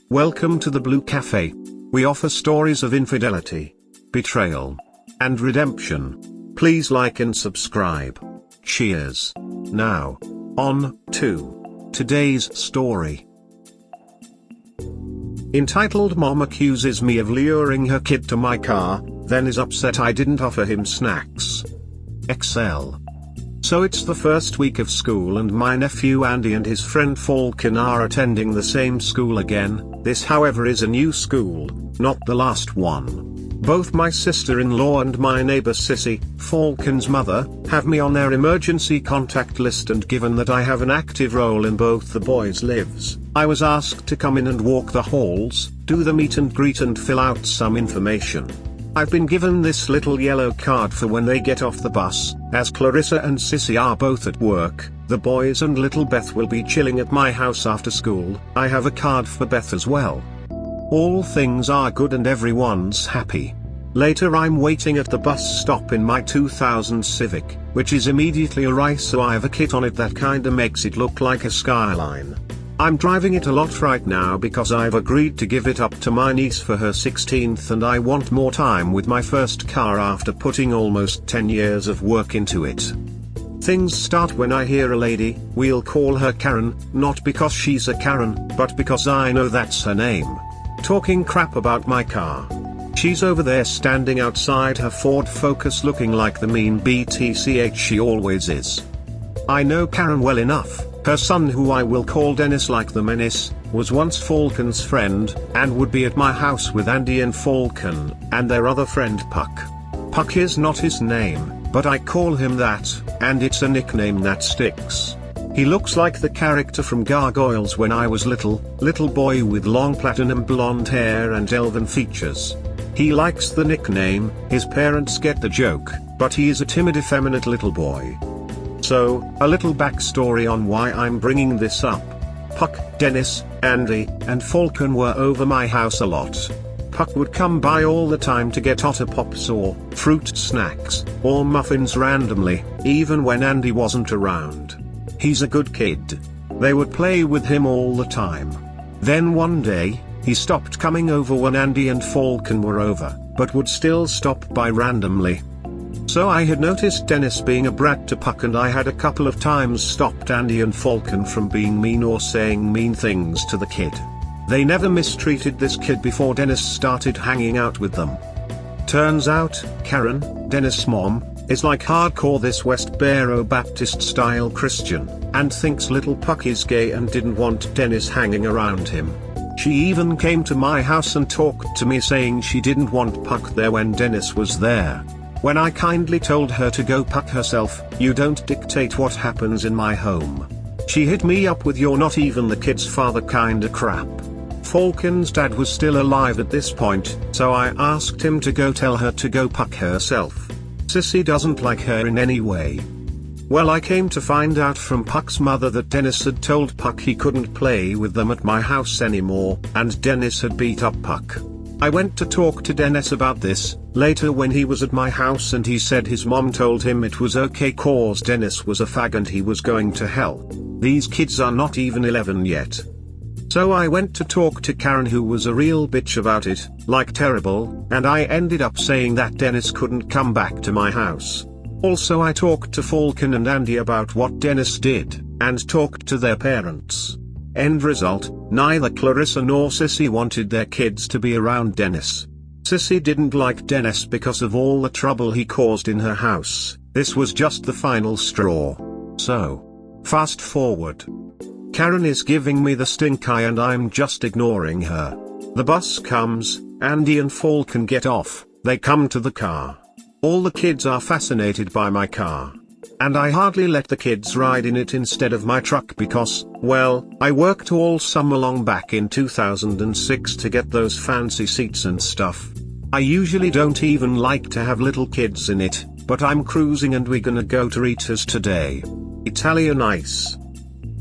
Welcome to the Blue Cafe. We offer stories of infidelity, betrayal, and redemption. Please like and subscribe. Cheers. Now, on to today's story. Entitled Mom Accuses Me of Luring Her Kid to My Car, Then Is Upset I Didn't Offer Him Snacks. XL. So it's the first week of school and my nephew Andy and his friend Falcon are attending the same school again. This however is a new school, not the last one. Both my sister-in-law and my neighbor Cissie, Falcon's mother, have me on their emergency contact list, and given that I have an active role in both the boys' lives, I was asked to come in and walk the halls, do the meet and greet and fill out some information. I've been given this little yellow card for when they get off the bus, as Clarissa and Cissie are both at work. The boys and little Beth will be chilling at my house after school. I have a card for Beth as well. All things are good and everyone's happy. Later I'm waiting at the bus stop in my 2000 Civic, which is immediately a rice, so I have a kit on it that kinda makes it look like a skyline. I'm driving it a lot right now because I've agreed to give it up to my niece for her 16th, and I want more time with my first car after putting almost 10 years of work into it. Things start when I hear a lady, we'll call her Karen, not because she's a Karen, but because I know that's her name, talking crap about my car. She's over there standing outside her Ford Focus looking like the mean BTCH she always is. I know Karen well enough. Her son, who I will call Dennis like the menace, was once Falcon's friend, and would be at my house with Andy and Falcon, and their other friend Puck. Puck is not his name, but I call him that, and it's a nickname that sticks. He looks like the character from Gargoyles when I was little boy with long platinum blonde hair and elven features. He likes the nickname, his parents get the joke, but he is a timid effeminate little boy. So, a little backstory on why I'm bringing this up. Puck, Dennis, Andy, and Falcon were over my house a lot. Puck would come by all the time to get Otter Pops or fruit snacks, or muffins randomly, even when Andy wasn't around. He's a good kid. They would play with him all the time. Then one day, he stopped coming over when Andy and Falcon were over, but would still stop by randomly. So I had noticed Dennis being a brat to Puck, and I had a couple of times stopped Andy and Falcon from being mean or saying mean things to the kid. They never mistreated this kid before Dennis started hanging out with them. Turns out, Karen, Dennis' mom, is like hardcore this West Barrow Baptist style Christian, and thinks little Puck is gay and didn't want Dennis hanging around him. She even came to my house and talked to me saying she didn't want Puck there when Dennis was there. When I kindly told her to go Puck herself, "You don't dictate what happens in my home," she hit me up with "you're not even the kid's father" kinda crap. Falcon's dad was still alive at this point, so I asked him to go tell her to go Puck herself. Cissie doesn't like her in any way. Well, I came to find out from Puck's mother that Dennis had told Puck he couldn't play with them at my house anymore, and Dennis had beat up Puck. I went to talk to Dennis about this, later when he was at my house, and he said his mom told him it was okay cause Dennis was a fag and he was going to hell. These kids are not even 11 yet. So I went to talk to Karen, who was a real bitch about it, like terrible, and I ended up saying that Dennis couldn't come back to my house. Also I talked to Falcon and Andy about what Dennis did, and talked to their parents. End result, neither Clarissa nor Cissie wanted their kids to be around Dennis. Cissie didn't like Dennis because of all the trouble he caused in her house. This was just the final straw. So, fast forward. Karen is giving me the stink eye and I'm just ignoring her. The bus comes, Andy and Falcon get off, they come to the car. All the kids are fascinated by my car. And I hardly let the kids ride in it instead of my truck because, well, I worked all summer long back in 2006 to get those fancy seats and stuff. I usually don't even like to have little kids in it, but I'm cruising and we're gonna go to Rita's today. Italian ice.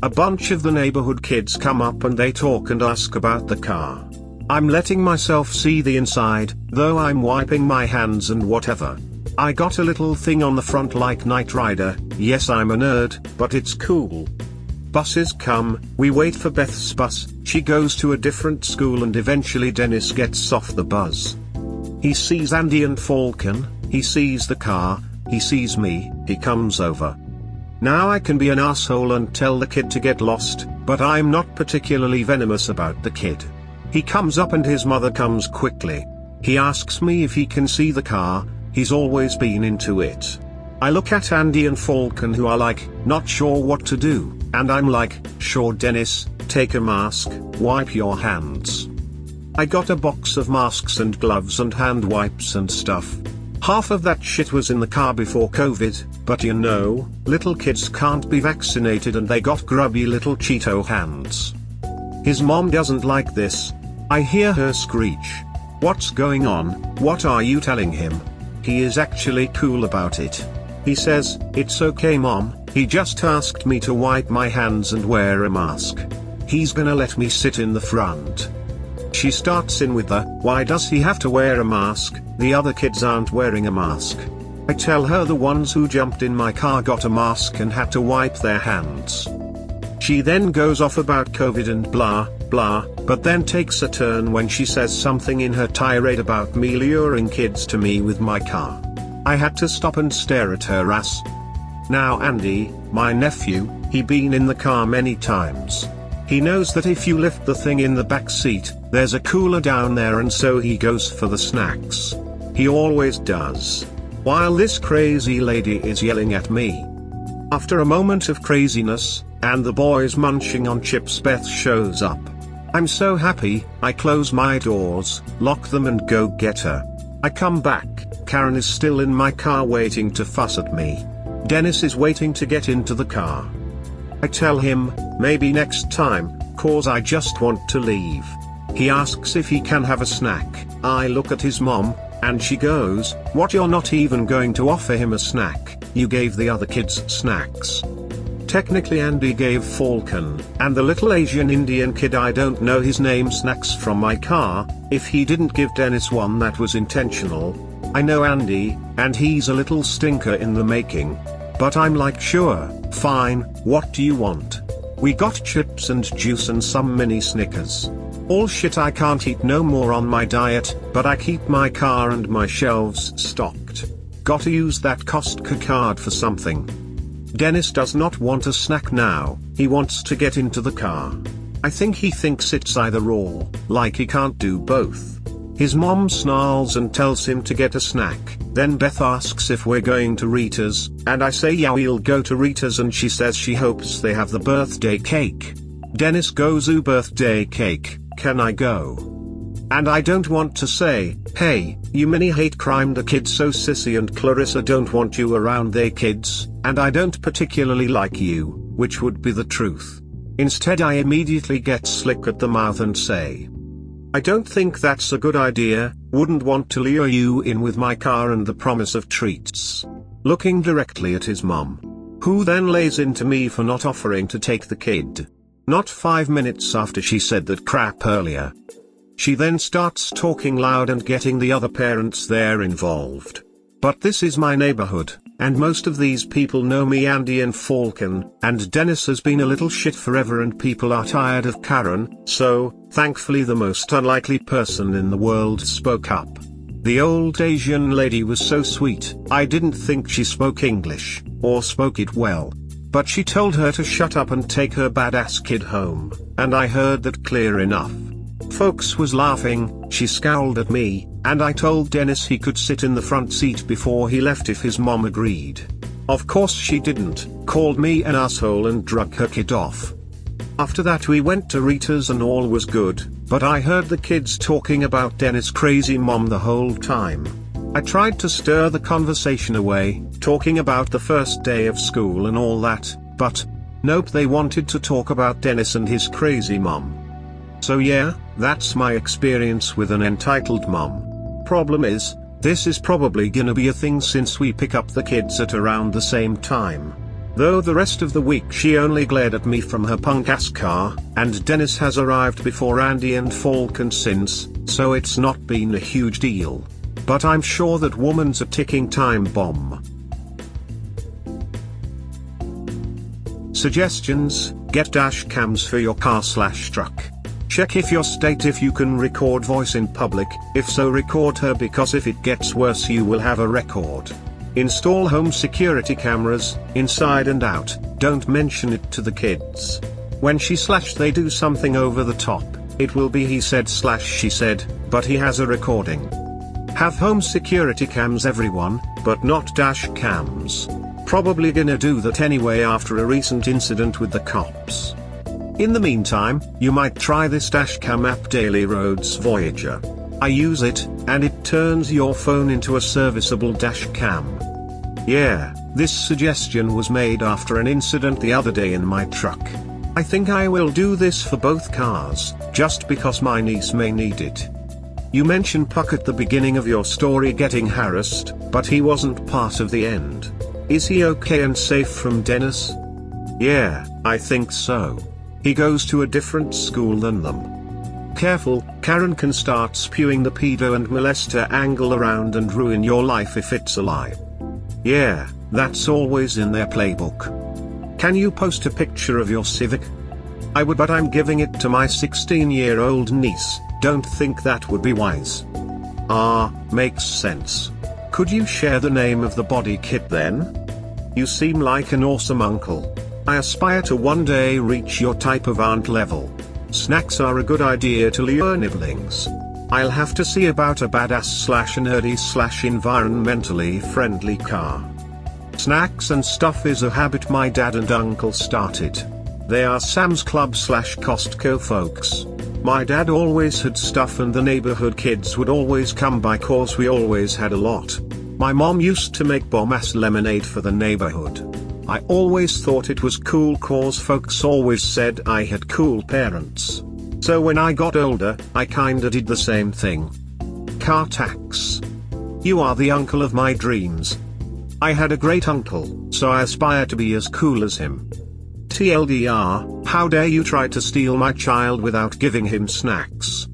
A bunch of the neighborhood kids come up and they talk and ask about the car. I'm letting myself see the inside, though I'm wiping my hands and whatever. I got a little thing on the front like Knight Rider. Yes, I'm a nerd, but it's cool. Buses come, we wait for Beth's bus, she goes to a different school and eventually Dennis gets off the bus. He sees Andy and Falcon, he sees the car, he sees me, he comes over. Now I can be an asshole and tell the kid to get lost, but I'm not particularly venomous about the kid. He comes up and his mother comes quickly. He asks me if he can see the car, he's always been into it. I look at Andy and Falcon who are like, not sure what to do, and I'm like, sure Dennis, take a mask, wipe your hands. I got a box of masks and gloves and hand wipes and stuff. Half of that shit was in the car before COVID, but you know, little kids can't be vaccinated and they got grubby little Cheeto hands. His mom doesn't like this. I hear her screech. What's going on? What are you telling him? He is actually cool about it. He says, it's okay mom, he just asked me to wipe my hands and wear a mask. He's gonna let me sit in the front. She starts in with the, why does he have to wear a mask, the other kids aren't wearing a mask. I tell her the ones who jumped in my car got a mask and had to wipe their hands. She then goes off about COVID and blah, blah, but then takes a turn when she says something in her tirade about me luring kids to me with my car. I had to stop and stare at her ass. Now Andy, my nephew, he been in the car many times. He knows that if you lift the thing in the back seat, there's a cooler down there and so he goes for the snacks. He always does. While this crazy lady is yelling at me. After a moment of craziness, and the boys munching on chips, Beth shows up. I'm so happy, I close my doors, lock them and go get her. I come back, Karen is still in my car waiting to fuss at me. Dennis is waiting to get into the car. I tell him, maybe next time, cause I just want to leave. He asks if he can have a snack. I look at his mom, and she goes, what, you're not even going to offer him a snack? You gave the other kids snacks. Technically Andy gave Falcon, and the little Asian Indian kid I don't know his name, snacks from my car. If he didn't give Dennis one, that was intentional. I know Andy, and he's a little stinker in the making. But I'm like, sure, fine, what do you want? We got chips and juice and some mini Snickers. All shit I can't eat no more on my diet, but I keep my car and my shelves stocked. Gotta use that Costco card for something. Dennis does not want a snack now, he wants to get into the car. I think he thinks it's either or, like he can't do both. His mom snarls and tells him to get a snack, then Beth asks if we're going to Rita's, and I say yeah, we'll go to Rita's, and she says she hopes they have the birthday cake. Dennis goes, ooh, birthday cake, can I go? And I don't want to say, hey, you mini hate crime the kids, so Cissie and Clarissa don't want you around their kids, and I don't particularly like you, which would be the truth. Instead I immediately get slick at the mouth and say, I don't think that's a good idea, wouldn't want to lure you in with my car and the promise of treats. Looking directly at his mom, who then lays into me for not offering to take the kid. Not 5 minutes after she said that crap earlier. She then starts talking loud and getting the other parents there involved. But this is my neighborhood, and most of these people know me, Andy and Falcon, and Dennis has been a little shit forever and people are tired of Karen, so, thankfully the most unlikely person in the world spoke up. The old Asian lady was so sweet, I didn't think she spoke English, or spoke it well. But she told her to shut up and take her badass kid home, and I heard that clear enough. Folks was laughing, she scowled at me, and I told Dennis he could sit in the front seat before he left if his mom agreed. Of course she didn't, called me an asshole and drug her kid off. After that we went to Rita's and all was good, but I heard the kids talking about Dennis' crazy mom the whole time. I tried to stir the conversation away, talking about the first day of school and all that, but nope, they wanted to talk about Dennis and his crazy mom. So yeah, that's my experience with an entitled mom. Problem is, this is probably gonna be a thing since we pick up the kids at around the same time. Though the rest of the week she only glared at me from her punk ass car, and Dennis has arrived before Andy and Falcon since, so it's not been a huge deal. But I'm sure that woman's a ticking time bomb. Suggestions: Get dash cams for your car/truck. Check if your state if you can record voice in public, if so record her, because if it gets worse you will have a record. Install home security cameras, inside and out, don't mention it to the kids. When she/they do something over the top, it will be he said/she said, but he has a recording. Have home security cams everyone, but not dash cams. Probably gonna do that anyway after a recent incident with the cops. In the meantime, you might try this dashcam app Daily Roads Voyager. I use it, and it turns your phone into a serviceable dashcam. Yeah, this suggestion was made after an incident the other day in my truck. I think I will do this for both cars, just because my niece may need it. You mentioned Puck at the beginning of your story getting harassed, but he wasn't part of the end. Is he okay and safe from Dennis? Yeah, I think so. He goes to a different school than them. Careful, Karen can start spewing the pedo and molester angle around and ruin your life if it's a lie. Yeah, that's always in their playbook. Can you post a picture of your Civic? I would, but I'm giving it to my 16-year-old niece, don't think that would be wise. Ah, makes sense. Could you share the name of the body kit then? You seem like an awesome uncle. I aspire to one day reach your type of aunt level. Snacks are a good idea to lure nibblings. I'll have to see about a badass/nerdy/environmentally friendly car. Snacks and stuff is a habit my dad and uncle started. They are Sam's Club/Costco folks. My dad always had stuff and the neighborhood kids would always come by cause we always had a lot. My mom used to make bomb-ass lemonade for the neighborhood. I always thought it was cool cause folks always said I had cool parents. So when I got older, I kinda did the same thing. Car tax. You are the uncle of my dreams. I had a great uncle, so I aspire to be as cool as him. TLDR, how dare you try to steal my child without giving him snacks?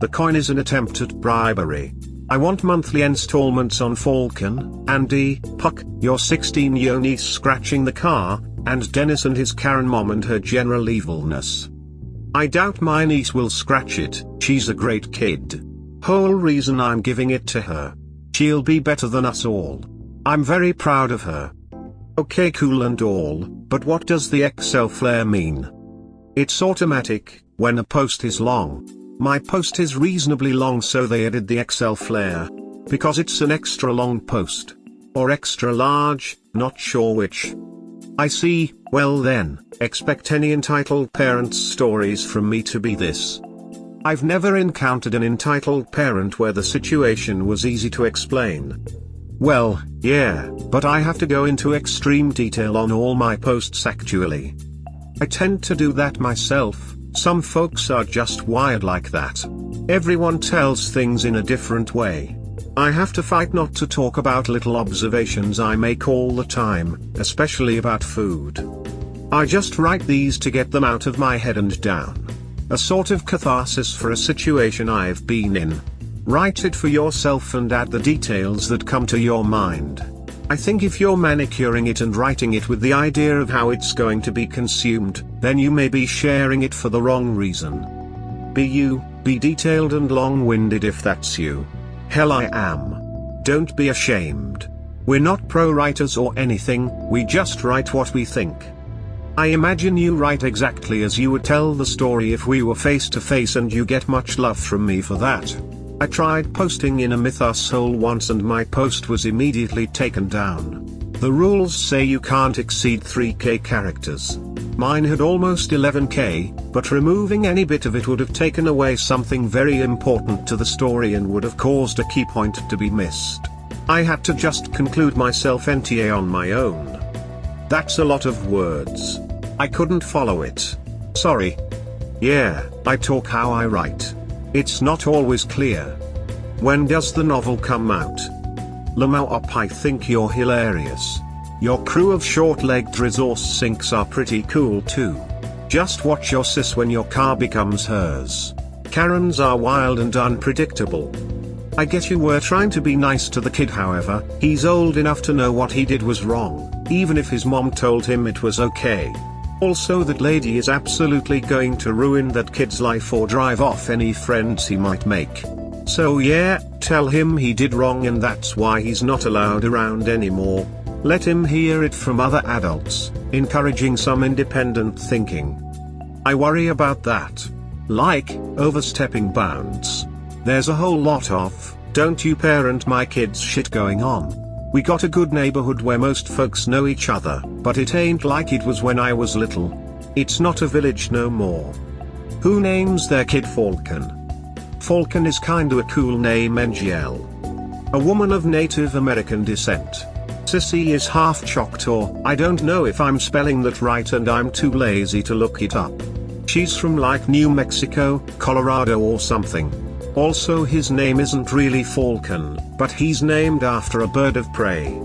The coin is an attempt at bribery. I want monthly installments on Falcon, Andy, Puck, your 16-year niece scratching the car, and Dennis and his Karen mom and her general evilness. I doubt my niece will scratch it, she's a great kid. Whole reason I'm giving it to her. She'll be better than us all. I'm very proud of her. Okay, cool and all, but what does the XL flare mean? It's automatic, when a post is long. My post is reasonably long, so they added the XL flare. Because it's an extra long post. Or extra large, not sure which. I see, well then, expect any entitled parents' stories from me to be this. I've never encountered an entitled parent where the situation was easy to explain. Well, yeah, but I have to go into extreme detail on all my posts actually. I tend to do that myself. Some folks are just wired like that. Everyone tells things in a different way. I have to fight not to talk about little observations I make all the time, especially about food. I just write these to get them out of my head and down. A sort of catharsis for a situation I've been in. Write it for yourself and add the details that come to your mind. I think if you're manicuring it and writing it with the idea of how it's going to be consumed, then you may be sharing it for the wrong reason. Be you, be detailed and long-winded if that's you. Hell, I am. Don't be ashamed. We're not pro-writers or anything, we just write what we think. I imagine you write exactly as you would tell the story if we were face to face, and you get much love from me for that. I tried posting in a Mythos hole once and my post was immediately taken down. The rules say you can't exceed 3k characters. Mine had almost 11k, but removing any bit of it would have taken away something very important to the story and would have caused a key point to be missed. I had to just conclude myself NTA on my own. That's a lot of words. I couldn't follow it. Sorry. Yeah, I talk how I write. It's not always clear. When does the novel come out? Lamau up, I think you're hilarious. Your crew of short-legged resource sinks are pretty cool too. Just watch your sis when your car becomes hers. Karens are wild and unpredictable. I get you were trying to be nice to the kid, however, he's old enough to know what he did was wrong, even if his mom told him it was okay. Also, that lady is absolutely going to ruin that kid's life or drive off any friends he might make. So yeah, tell him he did wrong and that's why he's not allowed around anymore. Let him hear it from other adults, encouraging some independent thinking. I worry about that. Like, overstepping bounds. There's a whole lot of, don't you parent my kids shit going on. We got a good neighborhood where most folks know each other, but it ain't like it was when I was little. It's not a village no more. Who names their kid Falcon? Falcon is kinda a cool name, NGL. A woman of Native American descent. Cissie is half Choctaw. I don't know if I'm spelling that right and I'm too lazy to look it up. She's from like New Mexico, Colorado or something. Also, his name isn't really Falcon, but he's named after a bird of prey.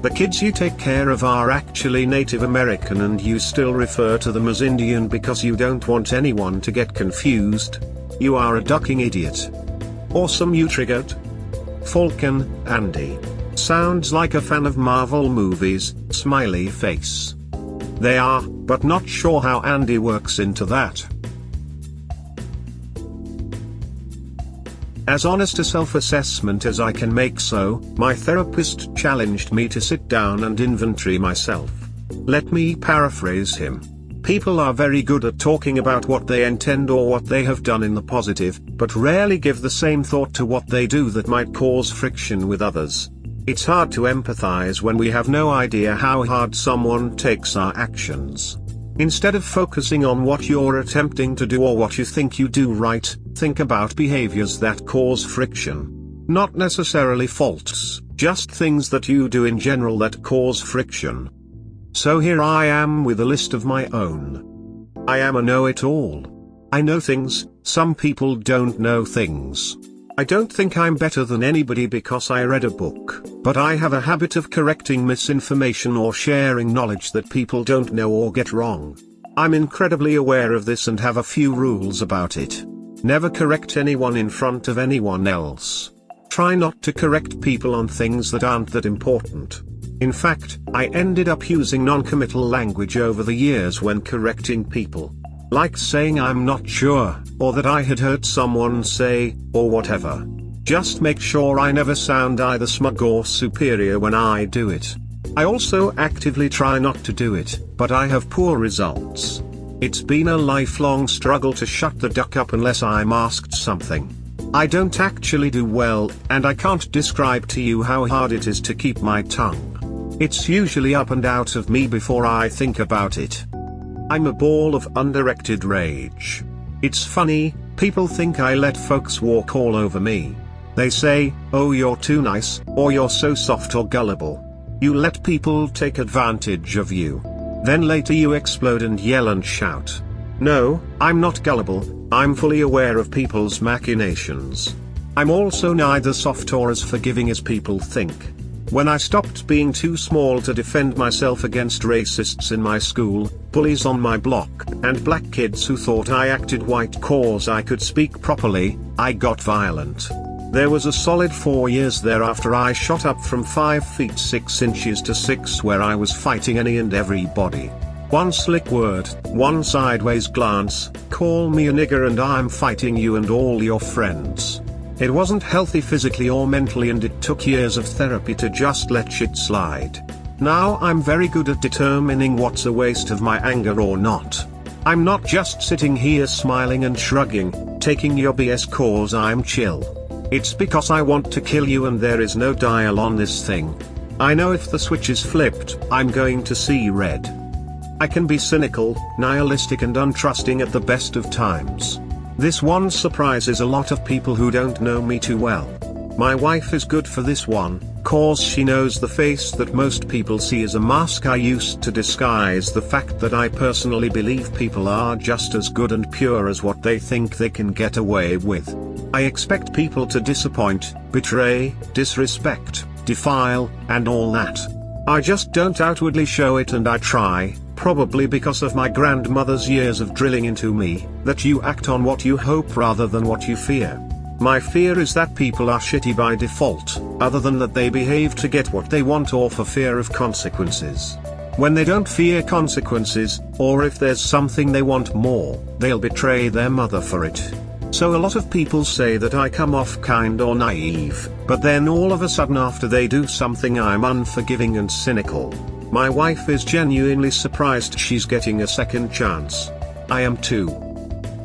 The kids you take care of are actually Native American and you still refer to them as Indian because you don't want anyone to get confused. You are a ducking idiot. Awesome, you triggered. Falcon, Andy. Sounds like a fan of Marvel movies, smiley face. They are, but not sure how Andy works into that. As honest a self-assessment as I can make, so, my therapist challenged me to sit down and inventory myself. Let me paraphrase him. People are very good at talking about what they intend or what they have done in the positive, but rarely give the same thought to what they do that might cause friction with others. It's hard to empathize when we have no idea how hard someone takes our actions. Instead of focusing on what you're attempting to do or what you think you do right, think about behaviors that cause friction. Not necessarily faults, just things that you do in general that cause friction. So here I am with a list of my own. I am a know-it-all. I know things, some people don't know things. I don't think I'm better than anybody because I read a book, but I have a habit of correcting misinformation or sharing knowledge that people don't know or get wrong. I'm incredibly aware of this and have a few rules about it. Never correct anyone in front of anyone else. Try not to correct people on things that aren't that important. In fact, I ended up using non-committal language over the years when correcting people. Like saying I'm not sure, or that I had heard someone say, or whatever. Just make sure I never sound either smug or superior when I do it. I also actively try not to do it, but I have poor results. It's been a lifelong struggle to shut the duck up unless I'm asked something. I don't actually do well, and I can't describe to you how hard it is to keep my tongue. It's usually up and out of me before I think about it. I'm a ball of undirected rage. It's funny, people think I let folks walk all over me. They say, oh, you're too nice, or you're so soft or gullible. You let people take advantage of you. Then later you explode and yell and shout. No, I'm not gullible, I'm fully aware of people's machinations. I'm also neither soft or as forgiving as people think. When I stopped being too small to defend myself against racists in my school, bullies on my block, and black kids who thought I acted white cause I could speak properly, I got violent. There was a solid 4 years thereafter I shot up from 5 feet 6 inches to 6 where I was fighting any and everybody. One slick word, one sideways glance, call me a nigger and I'm fighting you and all your friends. It wasn't healthy physically or mentally and it took years of therapy to just let shit slide. Now I'm very good at determining what's a waste of my anger or not. I'm not just sitting here smiling and shrugging, taking your BS cause I'm chill. It's because I want to kill you and there is no dial on this thing. I know if the switch is flipped, I'm going to see red. I can be cynical, nihilistic and untrusting at the best of times. This one surprises a lot of people who don't know me too well. My wife is good for this one, cause she knows the face that most people see as a mask I used to disguise the fact that I personally believe people are just as good and pure as what they think they can get away with. I expect people to disappoint, betray, disrespect, defile, and all that. I just don't outwardly show it and I try, probably because of my grandmother's years of drilling into me, that you act on what you hope rather than what you fear. My fear is that people are shitty by default, other than that they behave to get what they want or for fear of consequences. When they don't fear consequences, or if there's something they want more, they'll betray their mother for it. So a lot of people say that I come off kind or naive, but then all of a sudden after they do something I'm unforgiving and cynical. My wife is genuinely surprised she's getting a second chance. I am too.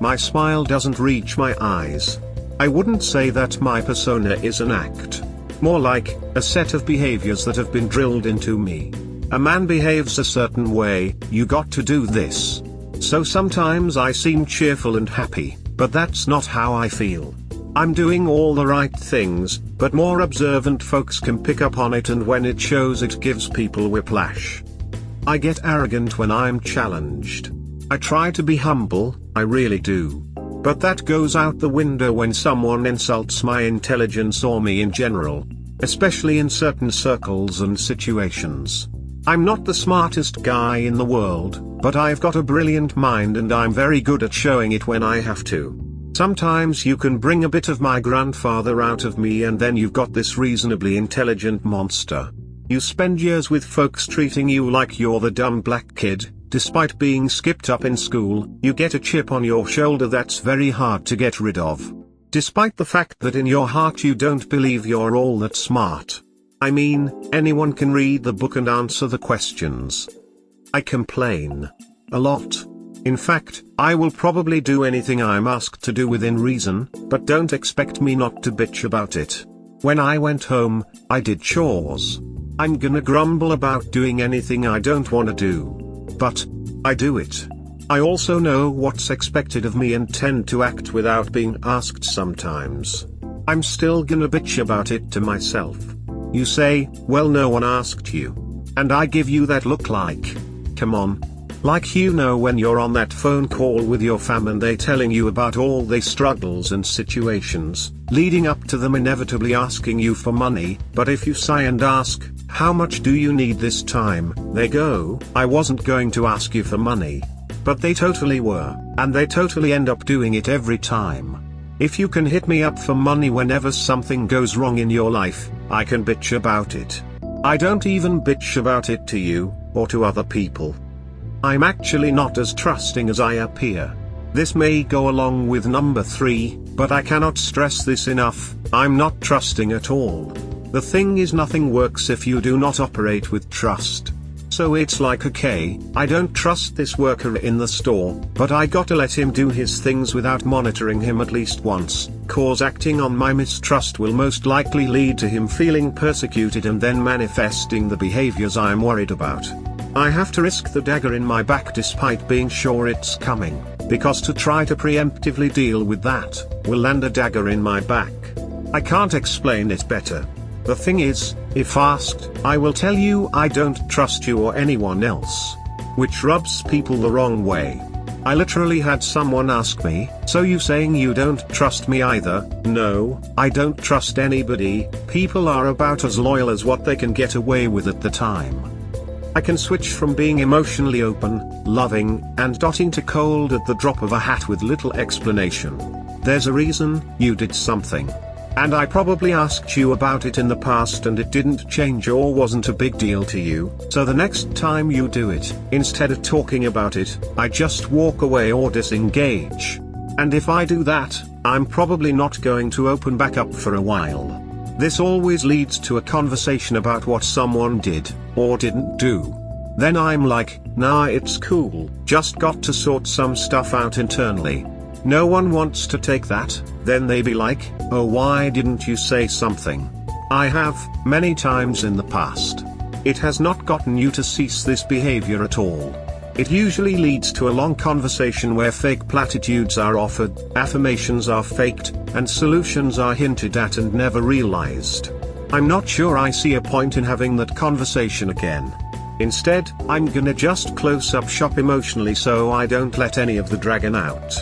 My smile doesn't reach my eyes. I wouldn't say that my persona is an act. More like a set of behaviors that have been drilled into me. A man behaves a certain way, you got to do this. So sometimes I seem cheerful and happy, but that's not how I feel. I'm doing all the right things, but more observant folks can pick up on it, and when it shows it gives people whiplash. I get arrogant when I'm challenged. I try to be humble, I really do. But that goes out the window when someone insults my intelligence or me in general. Especially in certain circles and situations. I'm not the smartest guy in the world, but I've got a brilliant mind and I'm very good at showing it when I have to. Sometimes you can bring a bit of my grandfather out of me and then you've got this reasonably intelligent monster. You spend years with folks treating you like you're the dumb black kid, despite being skipped up in school, you get a chip on your shoulder that's very hard to get rid of. Despite the fact that in your heart you don't believe you're all that smart. I mean, anyone can read the book and answer the questions. I complain. A lot. In fact, I will probably do anything I'm asked to do within reason, but don't expect me not to bitch about it. When I went home, I did chores. I'm gonna grumble about doing anything I don't wanna do. But I do it. I also know what's expected of me and tend to act without being asked sometimes. I'm still gonna bitch about it to myself. You say, well, no one asked you. And I give you that look like, come on. Like you know when you're on that phone call with your fam and they telling you about all their struggles and situations, leading up to them inevitably asking you for money, but if you sigh and ask, how much do you need this time, they go, I wasn't going to ask you for money. But they totally were, and they totally end up doing it every time. If you can hit me up for money whenever something goes wrong in your life, I can bitch about it. I don't even bitch about it to you, or to other people. I'm actually not as trusting as I appear. This may go along with number 3, but I cannot stress this enough, I'm not trusting at all. The thing is, nothing works if you do not operate with trust. So it's like, okay, I don't trust this worker in the store, but I gotta let him do his things without monitoring him at least once, cause acting on my mistrust will most likely lead to him feeling persecuted and then manifesting the behaviors I'm worried about. I have to risk the dagger in my back despite being sure it's coming, because to try to preemptively deal with that, will land a dagger in my back. I can't explain it better. The thing is, if asked, I will tell you I don't trust you or anyone else. Which rubs people the wrong way. I literally had someone ask me, so you saying you don't trust me either? No, I don't trust anybody, people are about as loyal as what they can get away with at the time. I can switch from being emotionally open, loving, and dotting to cold at the drop of a hat with little explanation. There's a reason you did something. And I probably asked you about it in the past and it didn't change or wasn't a big deal to you, so the next time you do it, instead of talking about it, I just walk away or disengage. And if I do that, I'm probably not going to open back up for a while. This always leads to a conversation about what someone did, or didn't do. Then I'm like, nah, it's cool, just got to sort some stuff out internally. No one wants to take that, then they be like, oh, why didn't you say something? I have, many times in the past. It has not gotten you to cease this behavior at all. It usually leads to a long conversation where fake platitudes are offered, affirmations are faked, and solutions are hinted at and never realized. I'm not sure I see a point in having that conversation again. Instead, I'm gonna just close up shop emotionally so I don't let any of the dragon out.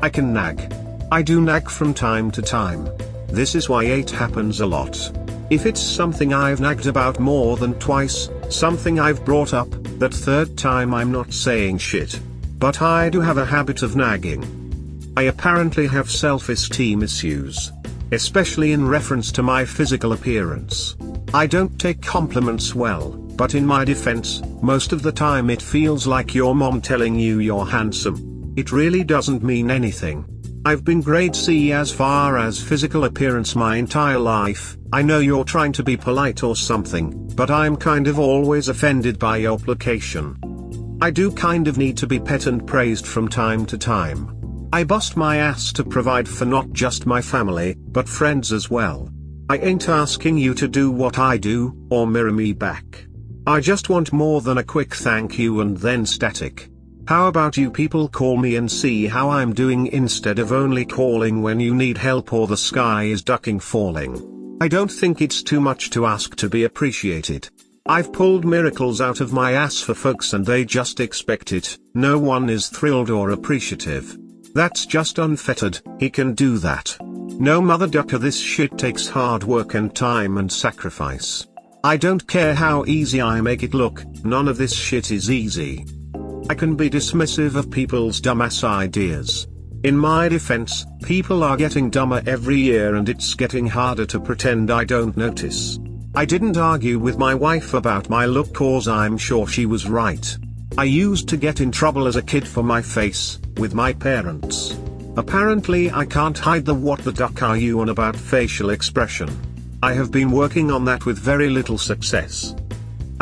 I can nag. I do nag from time to time. This is why it happens a lot. If it's something I've nagged about more than twice, something I've brought up, that third time I'm not saying shit. But I do have a habit of nagging. I apparently have self-esteem issues. Especially in reference to my physical appearance. I don't take compliments well, but in my defense, most of the time it feels like your mom telling you you're handsome. It really doesn't mean anything. I've been grade C as far as physical appearance my entire life. I know you're trying to be polite or something, but I'm kind of always offended by your placation. I do kind of need to be pet and praised from time to time. I bust my ass to provide for not just my family, but friends as well. I ain't asking you to do what I do, or mirror me back. I just want more than a quick thank you and then static. How about you people call me and see how I'm doing instead of only calling when you need help or the sky is ducking falling. I don't think it's too much to ask to be appreciated. I've pulled miracles out of my ass for folks and they just expect it. No one is thrilled or appreciative. That's just unfettered. He can do that. No mother ducker, this shit takes hard work and time and sacrifice. I don't care how easy I make it look, none of this shit is easy. I can be dismissive of people's dumbass ideas. In my defense, people are getting dumber every year and it's getting harder to pretend I don't notice. I didn't argue with my wife about my look cause I'm sure she was right. I used to get in trouble as a kid for my face, with my parents. Apparently I can't hide the what the duck are you on about facial expression. I have been working on that with very little success.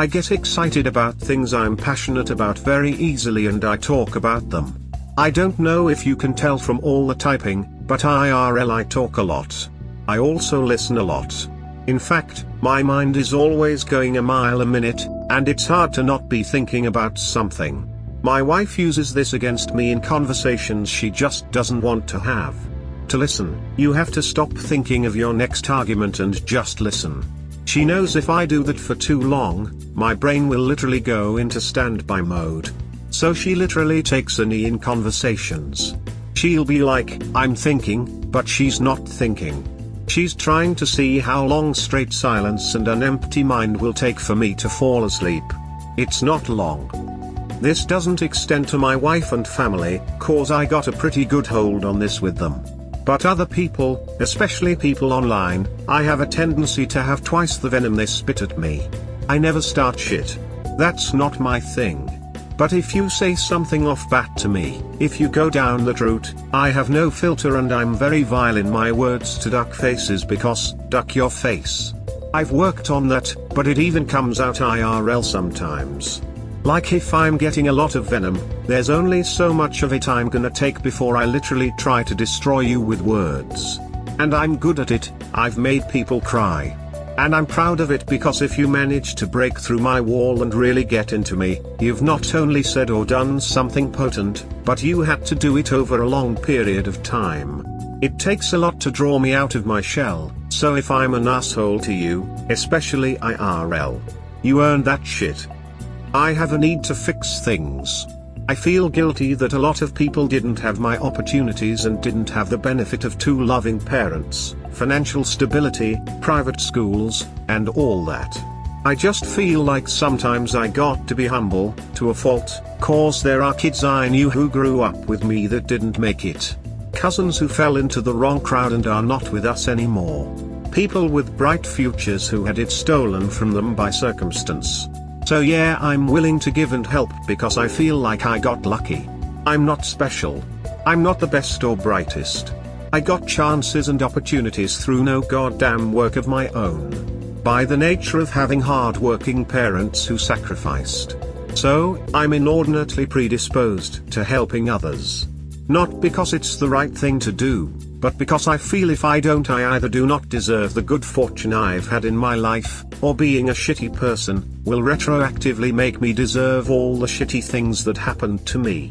I get excited about things I'm passionate about very easily and I talk about them. I don't know if you can tell from all the typing, but IRL I talk a lot. I also listen a lot. In fact, my mind is always going a mile a minute, and it's hard to not be thinking about something. My wife uses this against me in conversations she just doesn't want to have. To listen, you have to stop thinking of your next argument and just listen. She knows if I do that for too long, my brain will literally go into standby mode. So she literally takes a knee in conversations. She'll be like, I'm thinking, but she's not thinking. She's trying to see how long straight silence and an empty mind will take for me to fall asleep. It's not long. This doesn't extend to my wife and family, cause I got a pretty good hold on this with them. But other people, especially people online, I have a tendency to have twice the venom they spit at me. I never start shit. That's not my thing. But if you say something off bat to me, if you go down that route, I have no filter and I'm very vile in my words to duck faces because, duck your face. I've worked on that, but it even comes out IRL sometimes. Like if I'm getting a lot of venom, there's only so much of it I'm gonna take before I literally try to destroy you with words. And I'm good at it, I've made people cry. And I'm proud of it because if you manage to break through my wall and really get into me, you've not only said or done something potent, but you had to do it over a long period of time. It takes a lot to draw me out of my shell, so if I'm an asshole to you, especially IRL, you earned that shit. I have a need to fix things. I feel guilty that a lot of people didn't have my opportunities and didn't have the benefit of two loving parents, financial stability, private schools, and all that. I just feel like sometimes I got to be humble, to a fault, cause there are kids I knew who grew up with me that didn't make it. Cousins who fell into the wrong crowd and are not with us anymore. People with bright futures who had it stolen from them by circumstance. So yeah, I'm willing to give and help because I feel like I got lucky. I'm not special. I'm not the best or brightest. I got chances and opportunities through no goddamn work of my own. By the nature of having hard-working parents who sacrificed. So, I'm inordinately predisposed to helping others. Not because it's the right thing to do, but because I feel if I don't I either do not deserve the good fortune I've had in my life, or being a shitty person, will retroactively make me deserve all the shitty things that happened to me.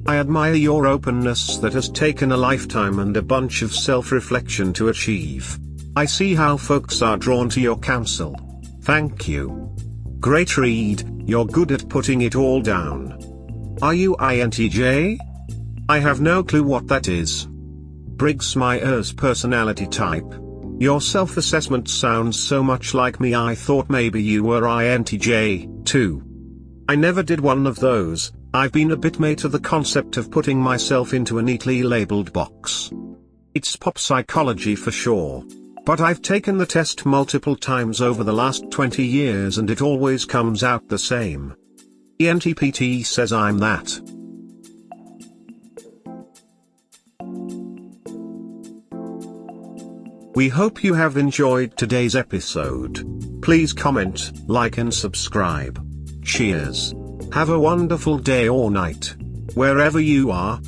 I admire your openness that has taken a lifetime and a bunch of self-reflection to achieve. I see how folks are drawn to your counsel. Thank you. Great read, you're good at putting it all down. Are you INTJ? I have no clue what that is. Briggs-Myers personality type. Your self-assessment sounds so much like me I thought maybe you were INTJ, too. I never did one of those. I've been a bit made to the concept of putting myself into a neatly labeled box. It's pop psychology for sure. But I've taken the test multiple times over the last 20 years and it always comes out the same. ENTPT says I'm that. We hope you have enjoyed today's episode. Please comment, like and subscribe. Cheers. Have a wonderful day or night, wherever you are.